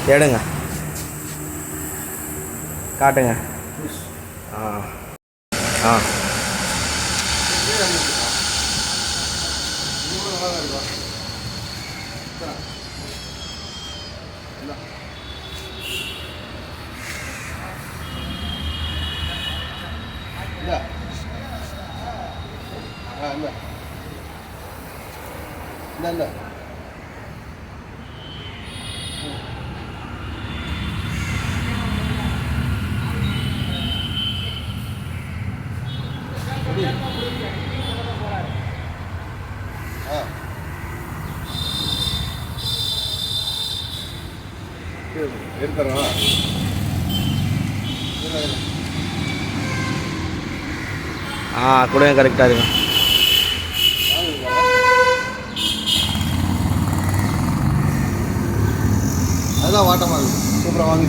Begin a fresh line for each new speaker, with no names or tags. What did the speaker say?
எடுங்க, காட்டுங்க. ஆ ஆ
இந்த எடுத்துறா
கொடுங்க, கரெக்டாக இருங்க.
அதுதான் வாட்டமாக இருக்குது. சூப்பராக வாங்க.